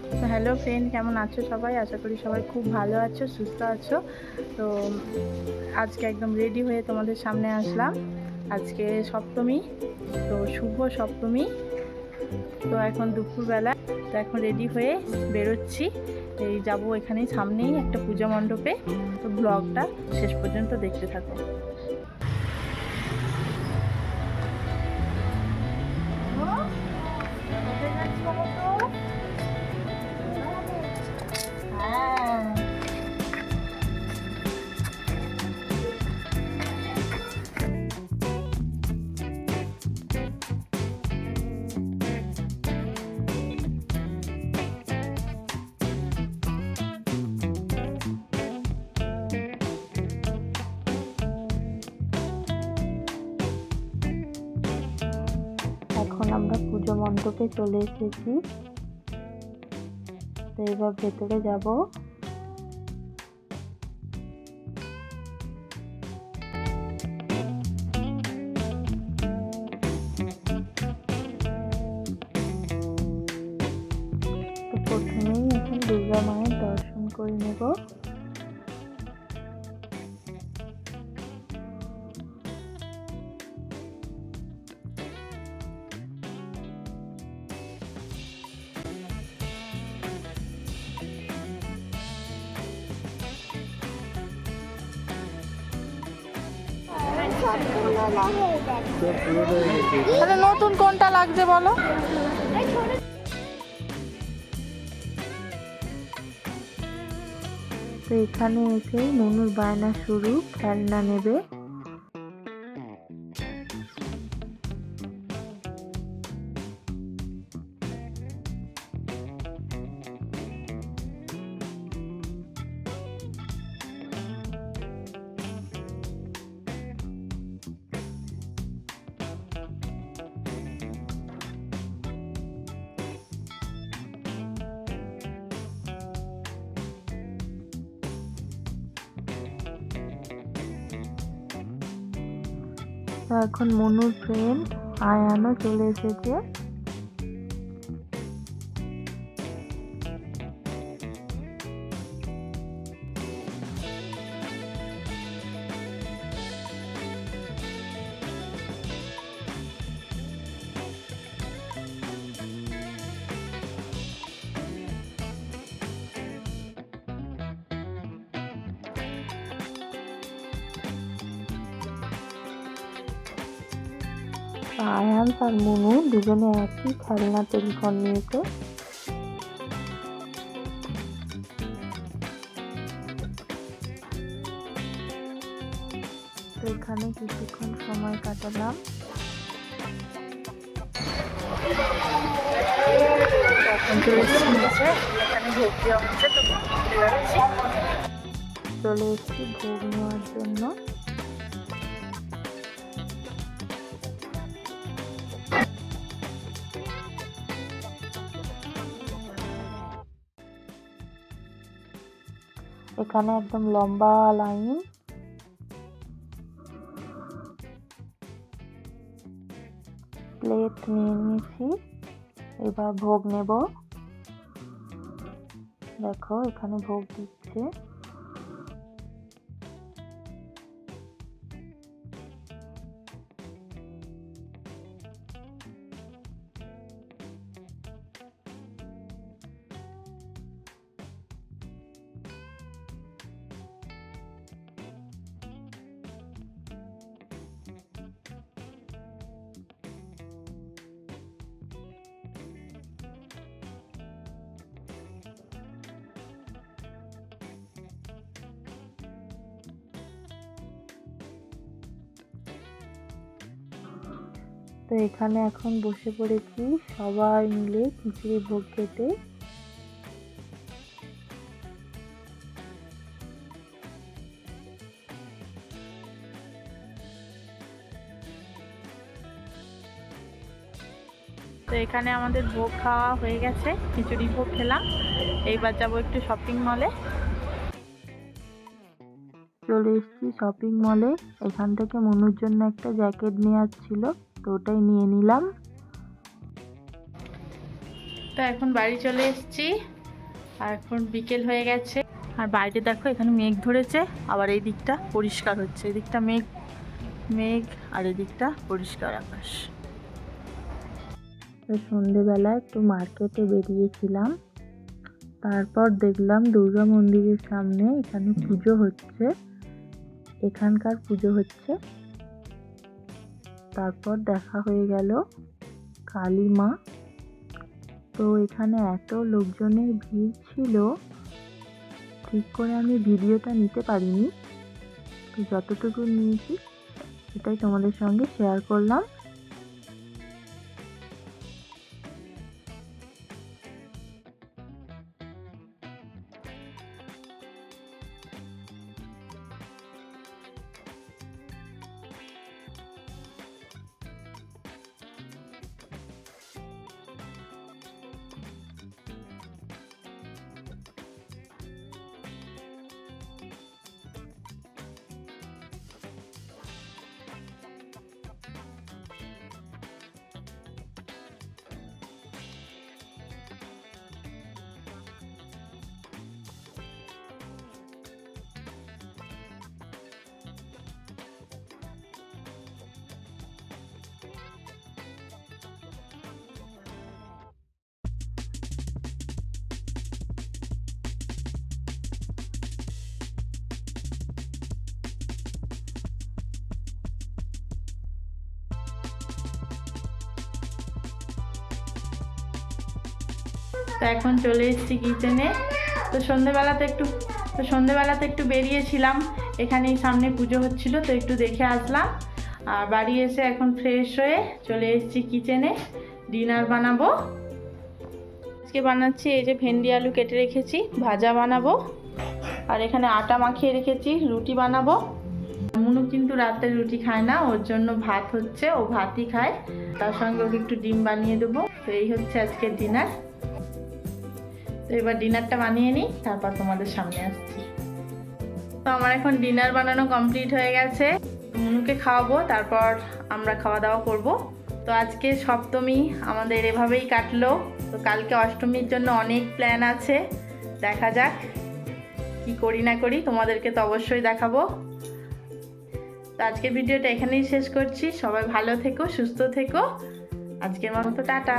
তো hello friend, কেমন আছো সবাই? আশা করি সবাই খুব ভালো আছো, সুস্থ আছো। তো আজকে একদম রেডি হয়ে তোমাদের সামনে আসলাম। আজকে সপ্তমী, তো শুভ সপ্তমী। তো এখন দুপুরবেলা, তো এখন রেডি হয়ে বেরোচ্ছি। এই যাবো এখানেই সামনেই একটা পূজা মণ্ডপে। তো ব্লগটা শেষ পর্যন্ত দেখতে থাকো। এখন আমরা পুজো মণ্ডপে চলে এসেছি। তো এবার ভেতরে যাব। তো প্রথমেই এখন দুর্গা মায়ের দর্শন করে নেব। তাহলে নতুন কোনটা লাগছে বলো? তো এখানে এসে নুনুর বায়না শুরু, খেলনা নেবে। তো এখন মনুর ফ্রেন্ড আয়ানও চলে এসেছে। আয়ান আর মনু দুজনে একই খেলনা তৈরি করে নিয়েছে। তো এখানে কিছুক্ষণ সময় কাটালাম। চলে এসেছি ভোগ নেওয়ার জন্য। এখানে একদম লম্বা লাইন। প্লেট নিয়ে নিয়েছি, এবার ভোগ নেব। দেখো এখানে ভোগ দিচ্ছে। তো এখানে এখন বসে পড়েছি সবাই মিলে খিচুড়ি ভোগ খেতে। তো এখানে আমাদের ভোগ খাওয়া হয়ে গেছে, খিচুড়ি ভোগ খেলাম। এইবার যাবো একটু শপিং মলে। চলে এসেছি শপিং মলে। এখান থেকে মনুর জন্য একটা জ্যাকেট নেওয়ার ছিল, তো ওটাই নিয়ে নিলাম। তো এখন বাড়ি চলে এসেছি, আর এখন বিকেল হয়ে গেছে। আর বাইরে দেখো এখানে মেঘ ধরেছে, আবার এই দিকটা পরিষ্কার হচ্ছে, এদিকটা মেঘ মেঘ আর এদিকটা পরিষ্কার আকাশ। সন্ধেবেলা একটু মার্কেটে বেরিয়েছিলাম, তারপর দেখলাম দুর্গা মন্দিরের সামনে এখানে পুজো হচ্ছে, এখানকার পুজো হচ্ছে। তারপর দেখা হয়ে গেল কালী মা। তো এখানে এত লোকজনের ভিড় ছিল, ঠিক করে আমি ভিডিওটা নিতে পারিনি, তো যতটুকু নিয়েছি সেটাই তোমাদের সঙ্গে শেয়ার করলাম। তো এখন চলে এসেছি কিচেনে। তো সন্ধেবেলাতে একটু বেরিয়েছিলাম, এখানেই সামনে পুজো হচ্ছিল, তো একটু দেখে আসলাম। আর বাড়ি এসে এখন ফ্রেশ হয়ে চলে এসেছি কিচেনে, ডিনার বানাবো। আজকে বানাচ্ছি এই যে ভেন্ডি আলু কেটে রেখেছি, ভাজা বানাবো। আর এখানে আটা মাখিয়ে রেখেছি, রুটি বানাবো। মুনু কিন্তু রাতে রুটি খায় না, ওর জন্য ভাত হচ্ছে, ও ভাতই খায়। তার সঙ্গে ওকে একটু ডিম বানিয়ে দেবো। তো এই হচ্ছে আজকের ডিনার। তো এবার ডিনারটা বানিয়ে নিই, তারপর তোমাদের সামনে আসছি। তো আমার এখন ডিনার বানানো কমপ্লিট হয়ে গেছে, মুনুকে খাওয়াবো, তারপর আমরা খাওয়া দাওয়া করব। তো আজকে সপ্তমী আমাদের এভাবেই কাটলো। তো কালকে অষ্টমীর জন্য অনেক প্ল্যান আছে, দেখা যাক কি করি না করি, তোমাদেরকে তো অবশ্যই দেখাবো। তো আজকের ভিডিওটা এখানেই শেষ করছি। সবাই ভালো থেকো, সুস্থ থেকো। আজকের মতো টাটা।